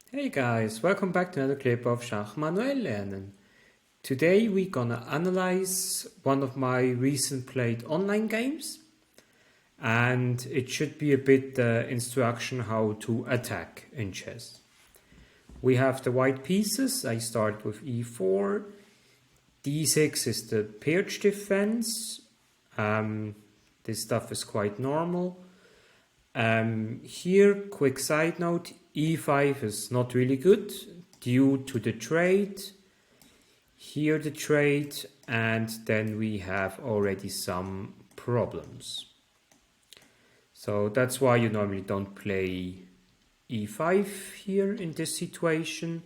Hey guys, welcome back to another clip of Schach-manuel-lernen. Today we're gonna analyze one of my recent played online games, and it should be a bit the instruction how to attack in chess. We have the white pieces. I start with e4. d6 is the perch defense. This stuff is quite normal. Here, quick side note, e5 is not really good due to the trade. Here the trade, and then we have already some problems. So that's why you normally don't play e5 here in this situation.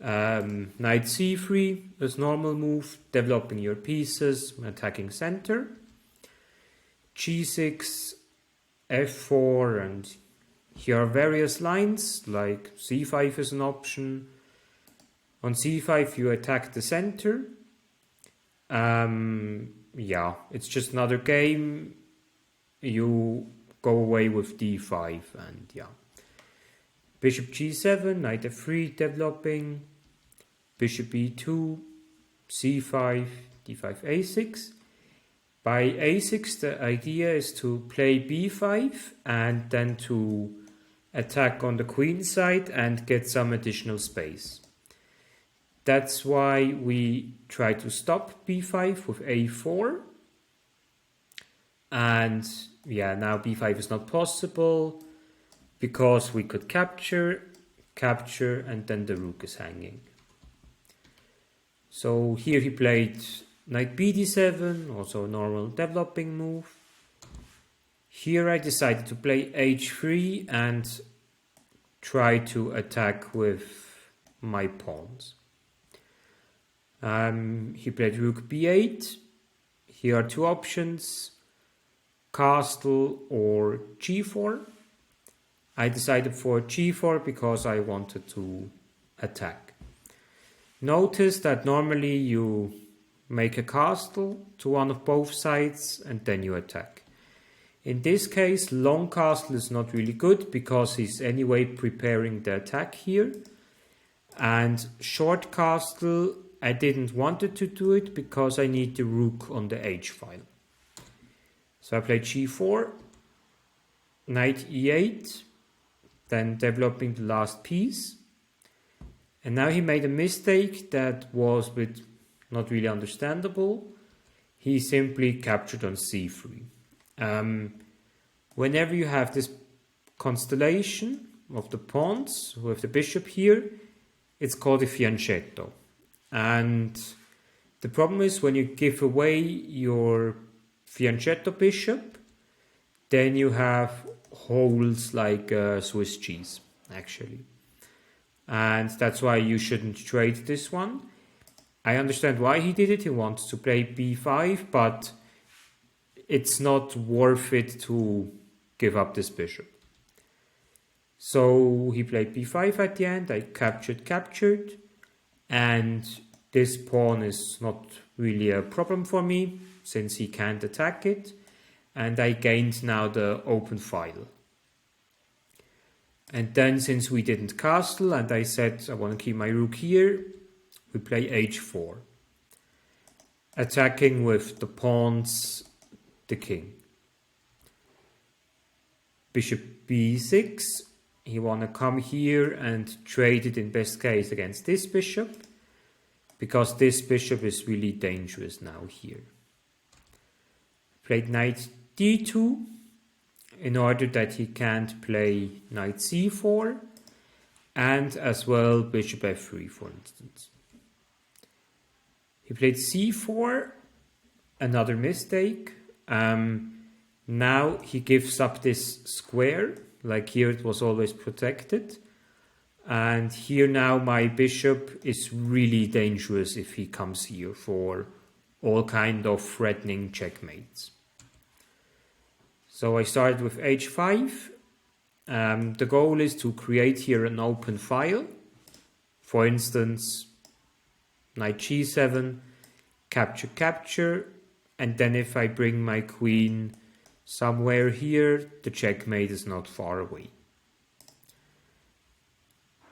Knight c3 is normal move, developing your pieces, attacking center. g6, f4, and here are various lines, like c5 is an option. On c5 you attack the center. Yeah, it's just another game. You go away with d5 and yeah. Bishop g7, knight f3 developing. Bishop e2, c5, d5, a6. By a6 the idea is to play b5 and then to attack on the queen side and get some additional space. That's why we try to stop b5 with a4. And yeah, now b5 is not possible because we could capture, and then the rook is hanging. So here he played knight b d7, also a normal developing move. Here I decided to play h3 and try to attack with my pawns. He played rook b8. Here are two options, castle or g4. I decided for g4 because I wanted to attack. Notice that normally you make a castle to one of both sides and then you attack. In this case, long castle is not really good because he's anyway preparing the attack here. And short castle, I didn't want to do it because I need the rook on the h file. So I played g4, knight e8, then developing the last piece. And now he made a mistake that was with not really understandable. He simply captured on c3. Whenever you have this constellation of the pawns with the bishop here, it's called a fianchetto. And the problem is when you give away your fianchetto bishop, then you have holes like Swiss cheese, actually. And that's why you shouldn't trade this one. I understand why he did it. He wants to play b5, but it's not worth it to give up this bishop. So he played b5 at the end. I captured. And this pawn is not really a problem for me since he can't attack it. And I gained now the open file. And then since we didn't castle and I said I want to keep my rook here, we play h4. Attacking with the pawns, the king. Bishop b6. He want to come here and trade it in best case against this bishop, because this bishop is really dangerous now here. Played knight d2 in order that he can't play knight c4, and as well bishop f3 for instance. He played c4, another mistake. Now he gives up this square, like here it was always protected. And here now my bishop is really dangerous if he comes here for all kind of threatening checkmates. So I started with h5. The goal is to create here an open file. For instance, knight g7, capture, and then if I bring my queen somewhere here, the checkmate is not far away.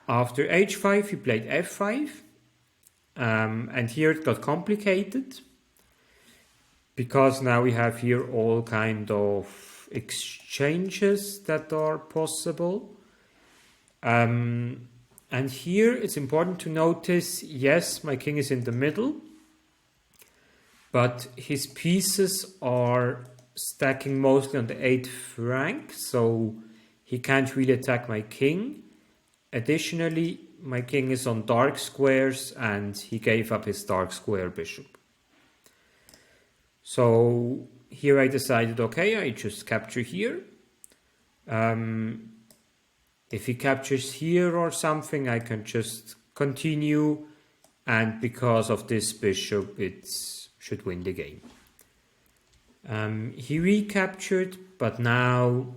After h5, he played f5, and here it got complicated, because now we have here all kind of exchanges that are possible. And here it's important to notice, yes, my king is in the middle, but his pieces are stacking mostly on the 8th rank, so he can't really attack my king. Additionally, my king is on dark squares and he gave up his dark square bishop. So here I decided, okay, I just capture here. If he captures here or something, I can just continue, and because of this bishop, it should win the game. He recaptured, but now,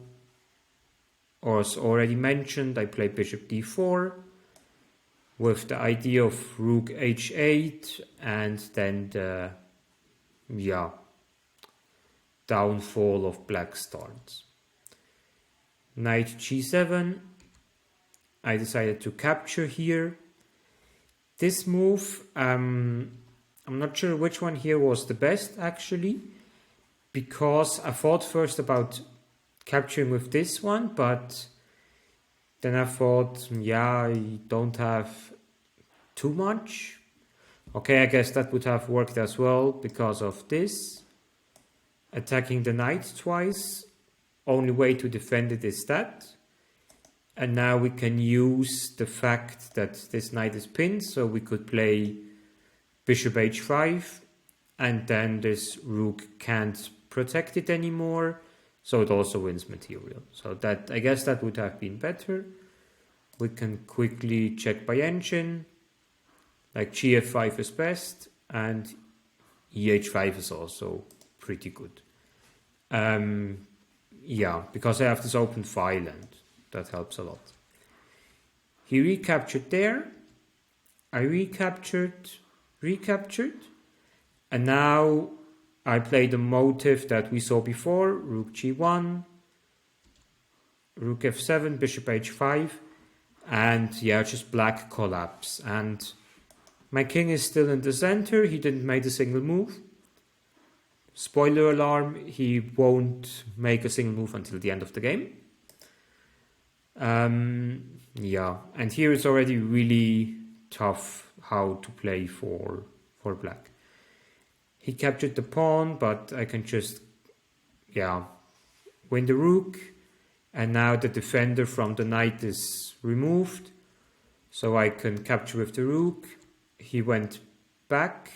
as already mentioned, I play bishop d4 with the idea of rook h8 and then the downfall of black starts. Knight g7. I decided to capture here. This move, I'm not sure which one here was the best actually, because I thought first about capturing with this one, but then I thought, yeah, I don't have too much. Okay, I guess that would have worked as well because of this. Attacking the knight twice. Only way to defend it is that. And now we can use the fact that this knight is pinned, so we could play bishop h5, and then this rook can't protect it anymore, so it also wins material. So that, I guess that would have been better. We can quickly check by engine, like gf5 is best, andeh5 is also pretty good. Yeah, because I have this open file and that helps a lot. He recaptured there. I recaptured, and now I play the motive that we saw before, rook g1, rook f7, bishop h5, and yeah, just black collapse. And my king is still in the center, he didn't make a single move. Spoiler alarm, he won't make a single move until the end of the game. Yeah, and here it's already really tough how to play for black. He captured the pawn, but I can just, win the rook. And now the defender from the knight is removed, so I can capture with the rook. He went back,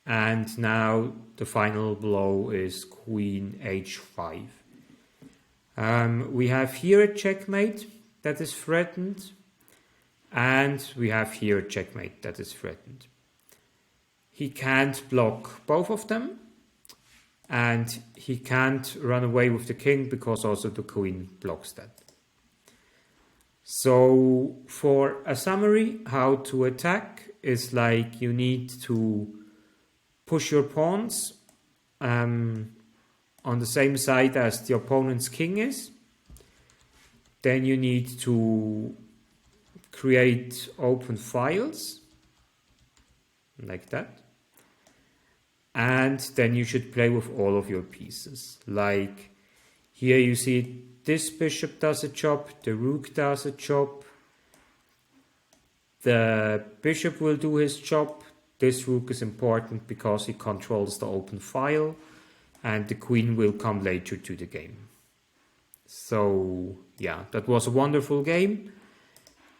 and now the final blow is queen h5. We have here a checkmate that is threatened, and we have here a checkmate that is threatened. He can't block both of them, and he can't run away with the king because also the queen blocks that. So for a summary, how to attack is like you need to push your pawns on the same side as the opponent's king is. Then you need to create open files like that. And then you should play with all of your pieces. Like here you see this bishop does a job, the rook does a job, the bishop will do his job. This rook is important because he controls the open file, and the queen will come later to the game. So yeah, that was a wonderful game.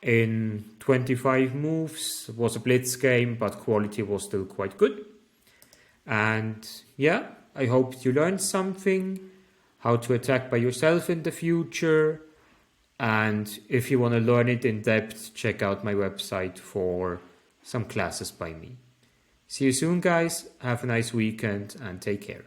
In 25 moves, it was a blitz game, but quality was still quite good. And yeah, I hope you learned something, how to attack by yourself in the future. And if you want to learn it in depth, check out my website for some classes by me. See you soon, guys. Have a nice weekend and take care.